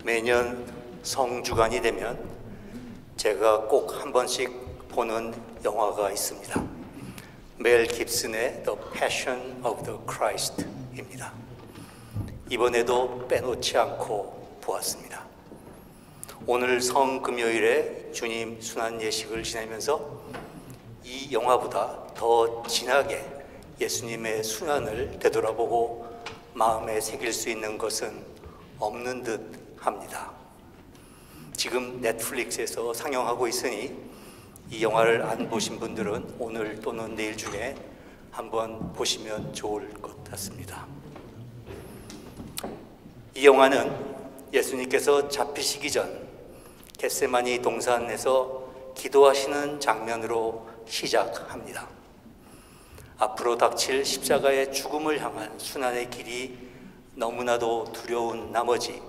매년 성주간이 되면 제가 꼭 한 번씩 보는 영화가 있습니다. 멜 깁슨의 The Passion of the Christ입니다. 이번에도 빼놓지 않고 보았습니다. 오늘 성금요일에 주님 순환 예식을 지내면서 이 영화보다 더 진하게 예수님의 순환을 되돌아보고 마음에 새길 수 있는 것은 없는 듯 합니다. 지금 넷플릭스에서 상영하고 있으니 이 영화를 안 보신 분들은 오늘 또는 내일 중에 한번 보시면 좋을 것 같습니다. 이 영화는 예수님께서 잡히시기 전 겟세마니 동산에서 기도하시는 장면으로 시작합니다. 앞으로 닥칠 십자가의 죽음을 향한 순환의 길이 너무나도 두려운 나머지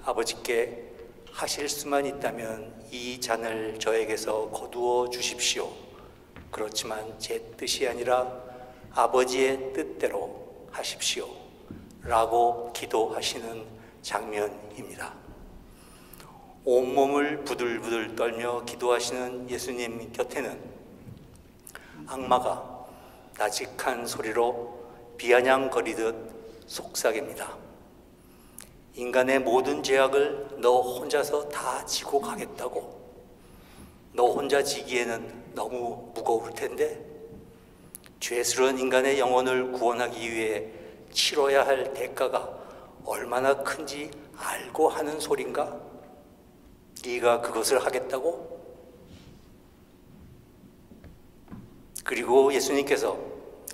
아버지께 하실 수만 있다면 이 잔을 저에게서 거두어 주십시오. 그렇지만 제 뜻이 아니라 아버지의 뜻대로 하십시오. 라고 기도하시는 장면입니다. 온몸을 부들부들 떨며 기도하시는 예수님 곁에는 악마가 나직한 소리로 비아냥거리듯 속삭입니다. 인간의 모든 죄악을 너 혼자서 다 지고 가겠다고? 너 혼자 지기에는 너무 무거울 텐데? 죄스러운 인간의 영혼을 구원하기 위해 치러야 할 대가가 얼마나 큰지 알고 하는 소린가? 네가 그것을 하겠다고? 그리고 예수님께서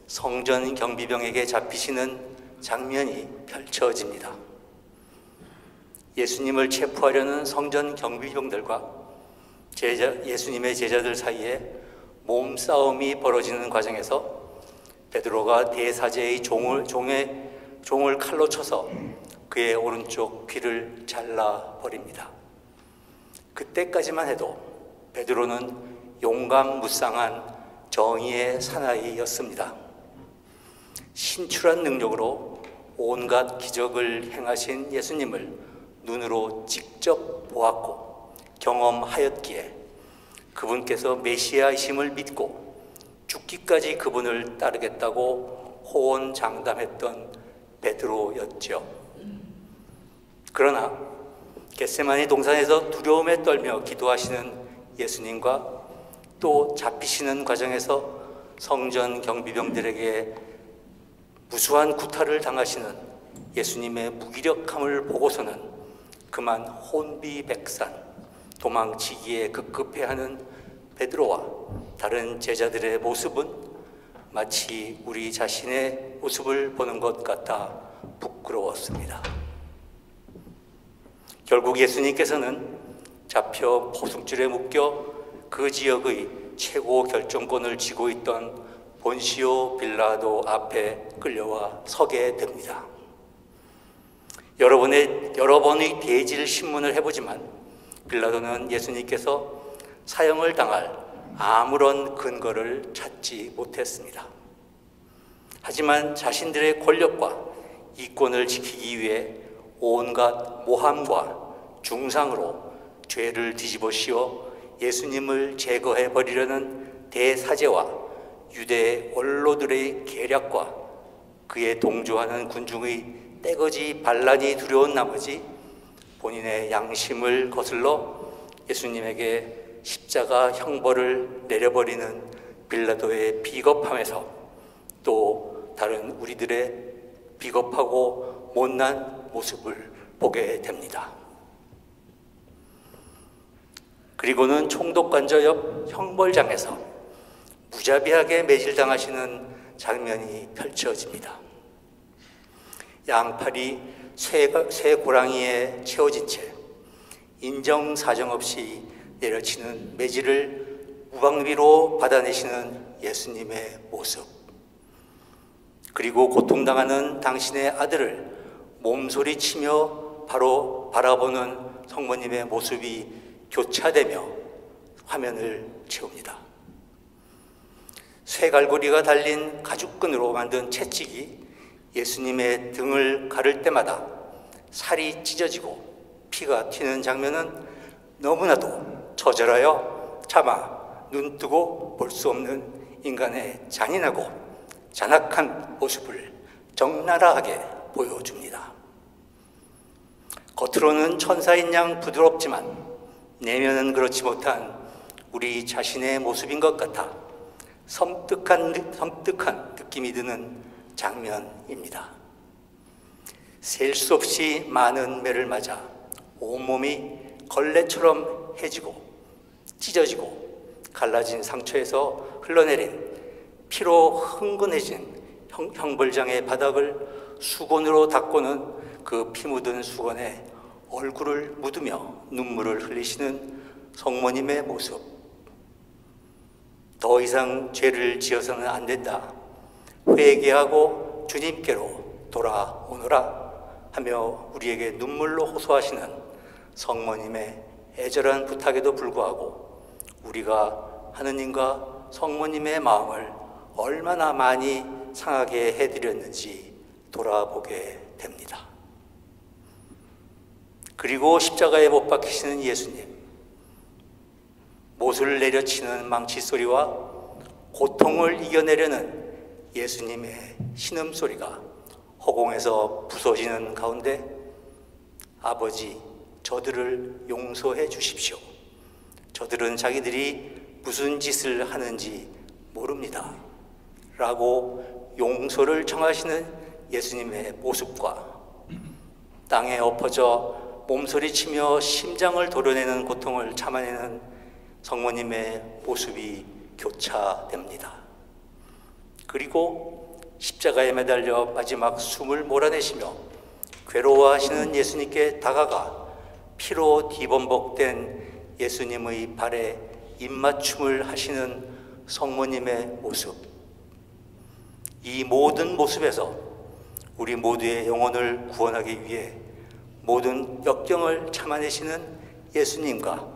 성전 경비병에게 잡히시는 장면이 펼쳐집니다. 예수님을 체포하려는 성전 경비병들과 예수님의 제자들 사이에 몸싸움이 벌어지는 과정에서 베드로가 대사제의 종을 칼로 쳐서 그의 오른쪽 귀를 잘라버립니다. 그때까지만 해도 베드로는 용감무쌍한 정의의 사나이였습니다. 신출한 능력으로 온갖 기적을 행하신 예수님을 눈으로 직접 보았고 경험하였기에 그분께서 메시아이심을 믿고 죽기까지 그분을 따르겠다고 호언장담했던 베드로였죠. 그러나 겟세마니 동산에서 두려움에 떨며 기도하시는 예수님과 또 잡히시는 과정에서 성전 경비병들에게 무수한 구타를 당하시는 예수님의 무기력함을 보고서는 그만 혼비백산 도망치기에 급급해하는 베드로와 다른 제자들의 모습은 마치 우리 자신의 모습을 보는 것 같아 부끄러웠습니다. 결국 예수님께서는 잡혀 포승줄에 묶여 그 지역의 최고 결정권을 쥐고 있던 본시오 빌라도 앞에 끌려와 서게 됩니다. 여러 번의 대질 신문을 해보지만 빌라도는 예수님께서 사형을 당할 아무런 근거를 찾지 못했습니다. 하지만 자신들의 권력과 이권을 지키기 위해 온갖 모함과 중상으로 죄를 뒤집어 씌워 예수님을 제거해버리려는 대사제와 유대 원로들의 계략과 그에 동조하는 군중의 떼거지 반란이 두려운 나머지 본인의 양심을 거슬러 예수님에게 십자가 형벌을 내려버리는 빌라도의 비겁함에서 또 다른 우리들의 비겁하고 못난 모습을 보게 됩니다. 그리고는 총독관저 옆 형벌장에서 무자비하게 매질당하시는 장면이 펼쳐집니다. 양팔이 쇠 고랑이에 채워진 채 인정사정 없이 내려치는 매질을 무방비로 받아내시는 예수님의 모습, 그리고 고통당하는 당신의 아들을 몸소리치며 바로 바라보는 성모님의 모습이 교차되며 화면을 채웁니다. 쇠갈고리가 달린 가죽끈으로 만든 채찍이 예수님의 등을 가를 때마다 살이 찢어지고 피가 튀는 장면은 너무나도 처절하여 차마 눈 뜨고 볼 수 없는 인간의 잔인하고 잔악한 모습을 적나라하게 보여줍니다. 겉으로는 천사인 양 부드럽지만 내면은 그렇지 못한 우리 자신의 모습인 것 같아 섬뜩한 느낌이 드는 장면입니다. 셀 수 없이 많은 매를 맞아 온몸이 걸레처럼 해지고 찢어지고 갈라진 상처에서 흘러내린 피로 흥건해진 형벌장의 바닥을 수건으로 닦고는 그 피 묻은 수건에 얼굴을 묻으며 눈물을 흘리시는 성모님의 모습. 더 이상 죄를 지어서는 안 된다. 회개하고 주님께로 돌아오너라 하며 우리에게 눈물로 호소하시는 성모님의 애절한 부탁에도 불구하고 우리가 하느님과 성모님의 마음을 얼마나 많이 상하게 해드렸는지 돌아보게 됩니다. 그리고 십자가에 못 박히시는 예수님, 못을 내려치는 망치 소리와 고통을 이겨내려는 예수님의 신음소리가 허공에서 부서지는 가운데 아버지, 저들을 용서해 주십시오. 저들은 자기들이 무슨 짓을 하는지 모릅니다. 라고 용서를 청하시는 예수님의 모습과 땅에 엎어져 몸서리치며 심장을 도려내는 고통을 참아내는 성모님의 모습이 교차됩니다. 그리고 십자가에 매달려 마지막 숨을 몰아내시며 괴로워하시는 예수님께 다가가 피로 뒤범벅된 예수님의 발에 입맞춤을 하시는 성모님의 모습. 이 모든 모습에서 우리 모두의 영혼을 구원하기 위해 모든 역경을 참아내시는 예수님과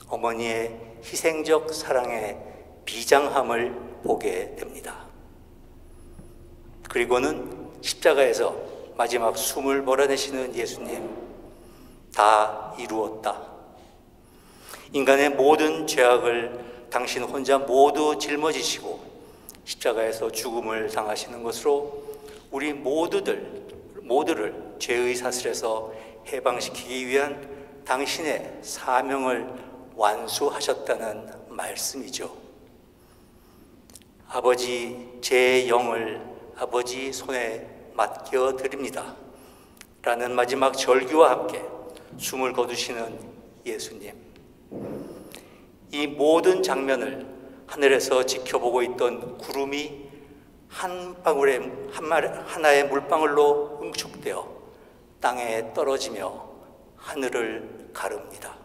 어머니의 희생적 사랑의 비장함을 보게 됩니다. 그리고는 십자가에서 마지막 숨을 몰아내시는 예수님, 다 이루었다. 인간의 모든 죄악을 당신 혼자 모두 짊어지시고 십자가에서 죽음을 당하시는 것으로 우리 모두를 죄의 사슬에서 해방시키기 위한 당신의 사명을 완수하셨다는 말씀이죠. 아버지, 제 영을 아버지 손에 맡겨드립니다. 라는 마지막 절규와 함께 숨을 거두시는 예수님. 이 모든 장면을 하늘에서 지켜보고 있던 구름이 하나의 물방울로 응축되어 땅에 떨어지며 하늘을 가릅니다.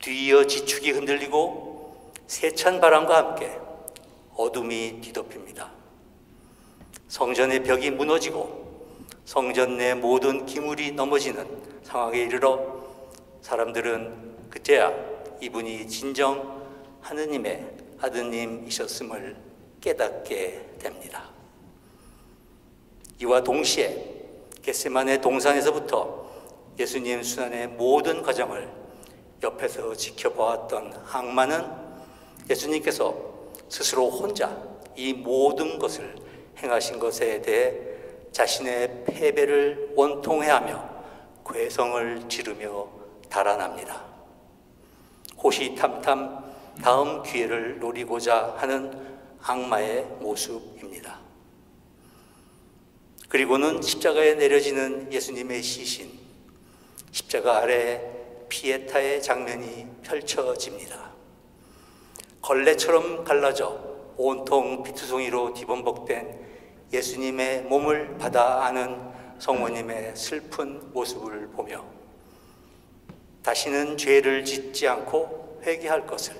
뒤이어 지축이 흔들리고 세찬 바람과 함께 어둠이 뒤덮입니다. 성전의 벽이 무너지고 성전 내 모든 기물이 넘어지는 상황에 이르러 사람들은 그때야 이분이 진정 하느님의 아드님이셨음을 깨닫게 됩니다. 이와 동시에 겟세마네 동산에서부터 예수님 순환의 모든 과정을 옆에서 지켜보았던 악마는 예수님께서 스스로 혼자 이 모든 것을 행하신 것에 대해 자신의 패배를 원통해하며 괴성을 지르며 달아납니다. 호시탐탐 다음 기회를 노리고자 하는 악마의 모습입니다. 그리고는 십자가에 내려지는 예수님의 시신, 십자가 아래 피에타의 장면이 펼쳐집니다. 걸레처럼 갈라져 온통 피투성이로 뒤범벅된 예수님의 몸을 받아 안은 성모님의 슬픈 모습을 보며 다시는 죄를 짓지 않고 회개할 것을,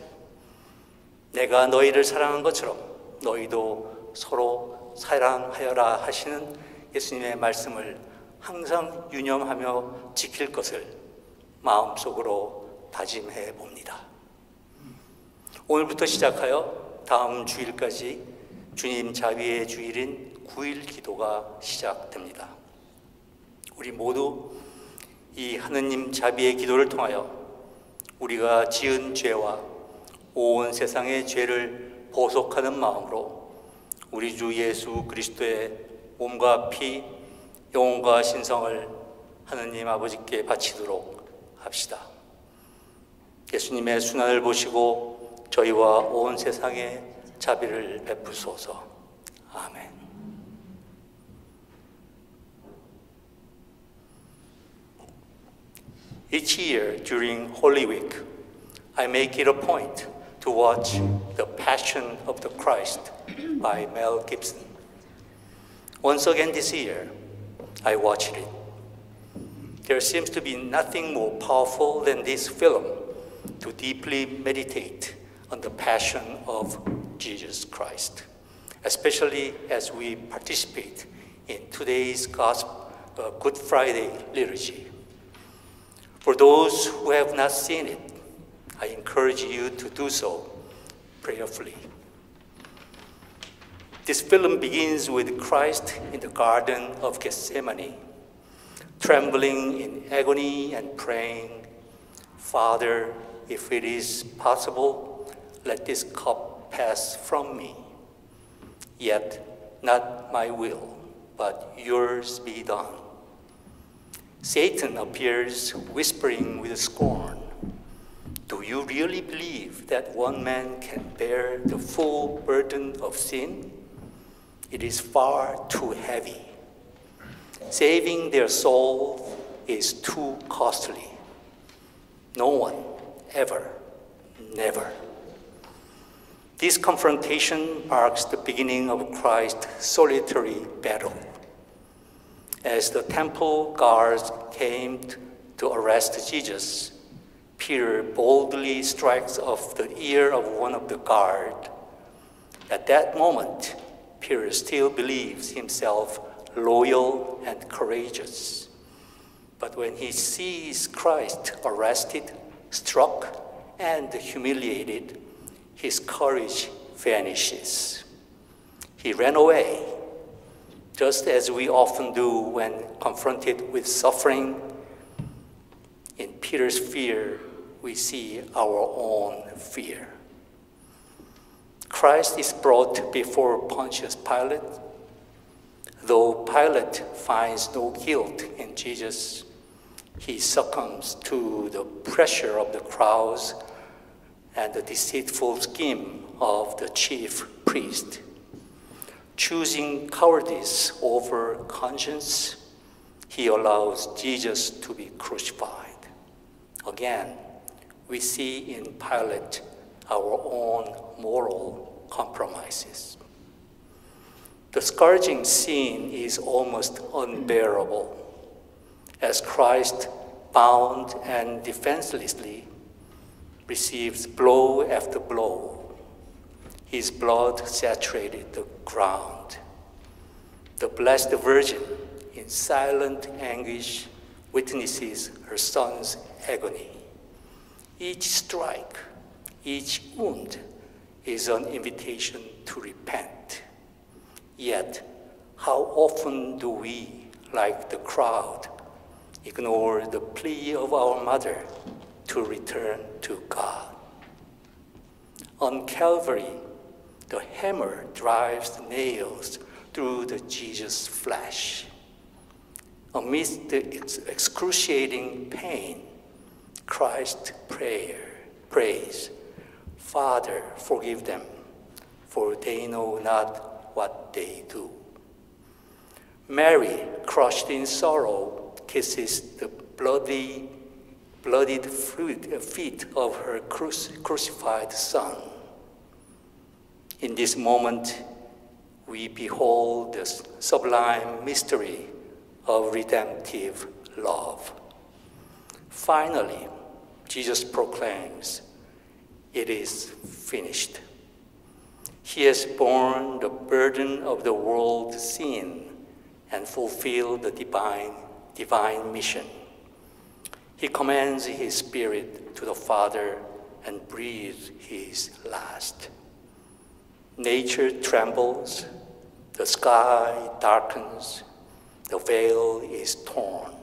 내가 너희를 사랑한 것처럼 너희도 서로 사랑하여라 하시는 예수님의 말씀을 항상 유념하며 지킬 것을 마음속으로 다짐해 봅니다. 오늘부터 시작하여 다음 주일까지 주님 자비의 주일인 9일 기도가 시작됩니다. 우리 모두 이 하느님 자비의 기도를 통하여 우리가 지은 죄와 온 세상의 죄를 보속하는 마음으로 우리 주 예수 그리스도의 몸과 피, 영혼과 신성을 하느님 아버지께 바치도록 합시다. 예수님의 순환을 보시고 저희와 온 세상에 자비를 베푸소서. 아멘. Each year during Holy Week, I make it a point to watch The Passion of the Christ by Mel Gibson. Once again this year, I watched it. There seems to be nothing more powerful than this film to deeply meditate on the passion of Jesus Christ, especially as we participate in today's Good Friday liturgy. For those who have not seen it, I encourage you to do so prayerfully. This film begins with Christ in the Garden of Gethsemane, trembling in agony and praying, "Father, if it is possible, let this cup pass from me. Yet not my will, but yours be done." Satan appears whispering with scorn, "Do you really believe that one man can bear the full burden of sin? It is far too heavy. Saving their soul is too costly. No one, ever, never." This confrontation marks the beginning of Christ's solitary battle. As the temple guards came to arrest Jesus, Peter boldly strikes off the ear of one of the guard. At that moment, Peter still believes himself loyal and courageous. But when he sees Christ arrested, struck, and humiliated, his courage vanishes. He ran away, just as we often do when confronted with suffering. In Peter's fear, we see our own fear. Christ is brought before Pontius Pilate. Though Pilate finds no guilt in Jesus, he succumbs to the pressure of the crowds and the deceitful scheme of the chief priest. Choosing cowardice over conscience, he allows Jesus to be crucified. Again, we see in Pilate our own moral compromises. The scourging scene is almost unbearable, as Christ, bound and defenselessly, receives blow after blow. His blood saturated the ground. The Blessed Virgin, in silent anguish, witnesses her son's agony. Each strike, each wound is an invitation to repent. Yet, how often do we, like the crowd, ignore the plea of our mother to return to God? On Calvary, the hammer drives the nails through the Jesus flesh. Amidst the excruciating pain, Christ prays, "Father, forgive them, for they know not what they do." Mary, crushed in sorrow, kisses the bloodied feet of her crucified son. In this moment, we behold the sublime mystery of redemptive love. Finally, Jesus proclaims, "It is finished." He has borne the burden of the world's sin and fulfilled the divine mission. He commands his spirit to the Father and breathes his last. Nature trembles, the sky darkens, the veil is torn.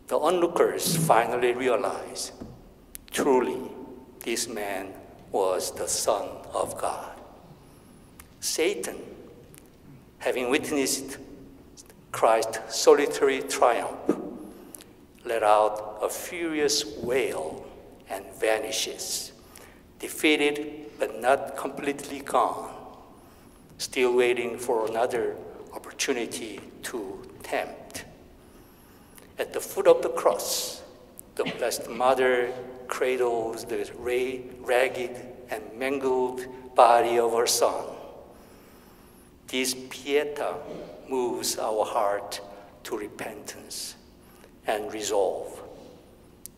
The onlookers finally realized, truly, this man was the Son of God. Satan, having witnessed Christ's solitary triumph, let out a furious wail and vanishes, defeated but not completely gone, still waiting for another opportunity to tempt. At the foot of the cross, the Blessed Mother cradles the ragged and mangled body of her Son. This Pietà moves our heart to repentance and resolve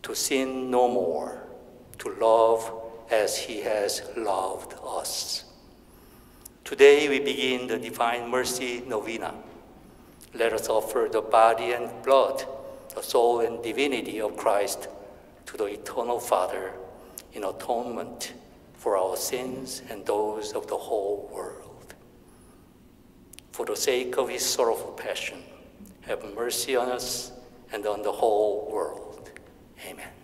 to sin no more, to love as he has loved us. Today we begin the Divine Mercy Novena. Let us offer the body and blood, the soul and divinity of Christ to the Eternal Father in atonement for our sins and those of the whole world. For the sake of his sorrowful passion, have mercy on us and on the whole world. Amen.